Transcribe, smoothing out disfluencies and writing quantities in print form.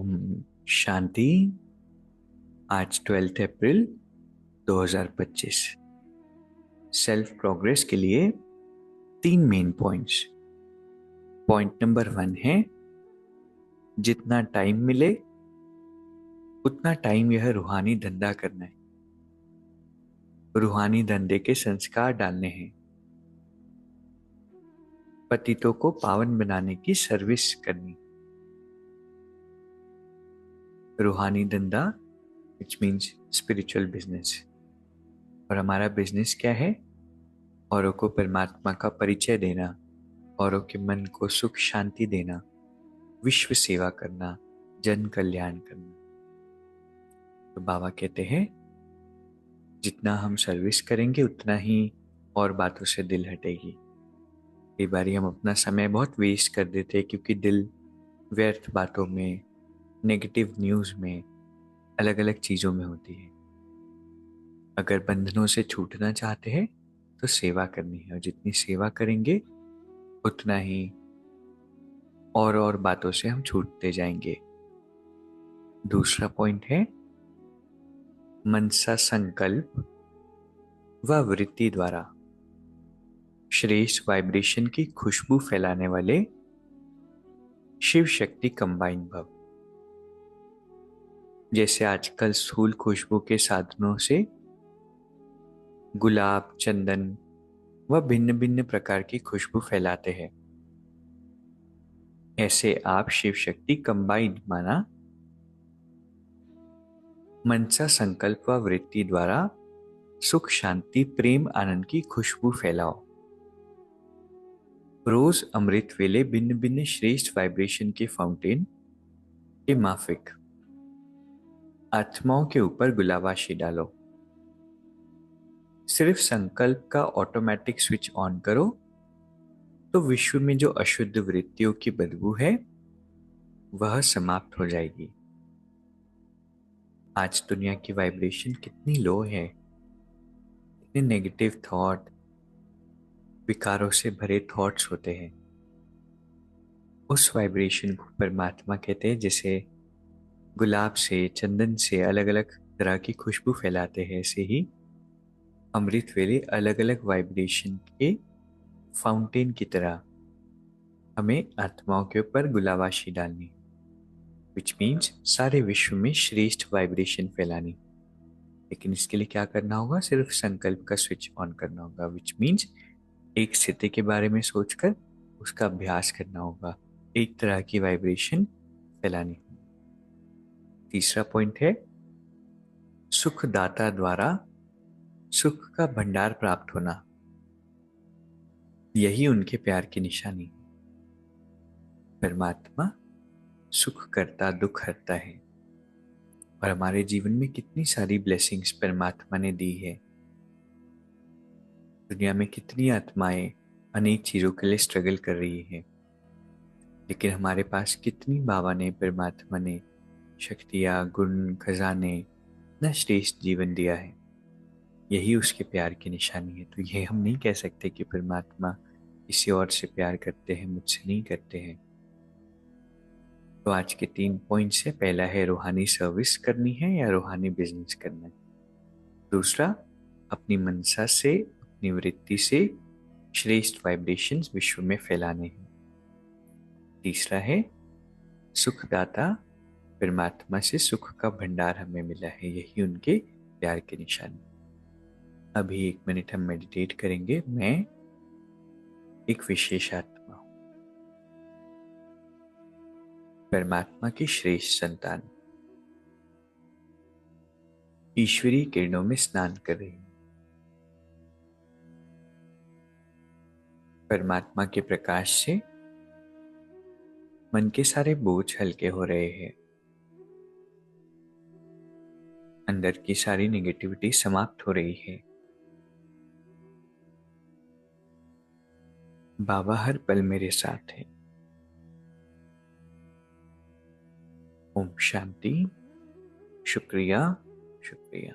ओम शांति। आज 12 अप्रैल 2025। Self progress के लिए 3 मेन पॉइंट्स। पॉइंट नंबर 1 है जितना टाइम मिले उतना टाइम यह रूहानी धंधा करना है, रूहानी धंधे के संस्कार डालने हैं, पतितों को पावन बनाने की सर्विस करनी। रूहानी धंधा विच मीन्स स्पिरिचुअल बिजनेस। और हमारा बिजनेस क्या है? औरों को परमात्मा का परिचय देना, औरों के मन को सुख शांति देना, विश्व सेवा करना, जन कल्याण करना। तो बाबा कहते हैं जितना हम सर्विस करेंगे उतना ही और बातों से दिल हटेगी। कई बार हम अपना समय बहुत वेस्ट कर देते हैं क्योंकि दिल व्यर्थ बातों में, नेगेटिव न्यूज़ में, अलग अलग चीज़ों में होती है। अगर बंधनों से छूटना चाहते हैं तो सेवा करनी है, और जितनी सेवा करेंगे उतना ही और बातों से हम छूटते जाएंगे। दूसरा पॉइंट है मनसा संकल्प व वृत्ति द्वारा श्रेष्ठ वाइब्रेशन की खुशबू फैलाने वाले शिव शक्ति कंबाइन भव। जैसे आजकल स्थूल खुशबू के साधनों से गुलाब, चंदन व भिन्न भिन्न प्रकार की खुशबू फैलाते हैं, ऐसे आप शिव शक्ति कंबाइन माना मनसा संकल्प व वृत्ति द्वारा सुख शांति प्रेम आनंद की खुशबू फैलाओ। रोज अमृत वेले भिन्न भिन्न श्रेष्ठ वाइब्रेशन के फाउंटेन के माफिक आत्माओं के ऊपर गुलाबाशी डालो। सिर्फ संकल्प का ऑटोमेटिक स्विच ऑन करो तो विश्व में जो अशुद्ध वृत्तियों की बदबू है वह समाप्त हो जाएगी। आज दुनिया की वाइब्रेशन कितनी लो है, कितने नेगेटिव थॉट, विकारों से भरे थॉट्स होते हैं। उस वाइब्रेशन को परमात्मा कहते हैं। जैसे गुलाब से, चंदन से अलग अलग तरह की खुशबू फैलाते हैं, ऐसे ही अमृत वेले अलग अलग वाइब्रेशन के फाउंटेन की तरह हमें आत्माओं के ऊपर गुलाबाशी डालनी, विच मीन्स सारे विश्व में श्रेष्ठ वाइब्रेशन फैलानी। लेकिन इसके लिए क्या करना होगा? सिर्फ संकल्प का स्विच ऑन करना होगा, विच मीन्स एक स्थिति के बारे में सोचकर उसका अभ्यास करना होगा, एक तरह की वाइब्रेशन फैलानी होगी। तीसरा पॉइंट है सुखदाता द्वारा सुख का भंडार प्राप्त होना। यही उनके प्यार की निशानी। परमात्मा सुख करता दुख हरता है, और हमारे जीवन में कितनी सारी ब्लेसिंग्स परमात्मा ने दी है। दुनिया में कितनी आत्माएं अनेक चीजों के लिए स्ट्रगल कर रही है, लेकिन हमारे पास कितनी बाबा ने, परमात्मा ने शक्तियां, गुण, खजाने, न श्रेष्ठ जीवन दिया है। यही उसके प्यार की निशानी है। तो ये हम नहीं कह सकते कि परमात्मा किसी और से प्यार करते हैं, मुझसे नहीं करते हैं। तो आज के 3 पॉइंट्स है। पहला है रूहानी सर्विस करनी है या रूहानी बिजनेस करना है। दूसरा, अपनी मनसा से, अपनी वृत्ति से श्रेष्ठ वाइब्रेशंस विश्व में फैलाने हैं। तीसरा है सुखदाता परमात्मा से सुख का भंडार हमें मिला है, यही उनके प्यार की निशानी। अभी 1 मिनट हम मेडिटेट करेंगे। मैं एक विशेष आत्मा हूं, परमात्मा की श्रेष्ठ संतान, ईश्वरीय किरणों में स्नान कर रही हूं। परमात्मा के प्रकाश से मन के सारे बोझ हल्के हो रहे हैं, अंदर की सारी नेगेटिविटी समाप्त हो रही है। बाबा हर पल मेरे साथ है। ओम शांति। शुक्रिया, शुक्रिया।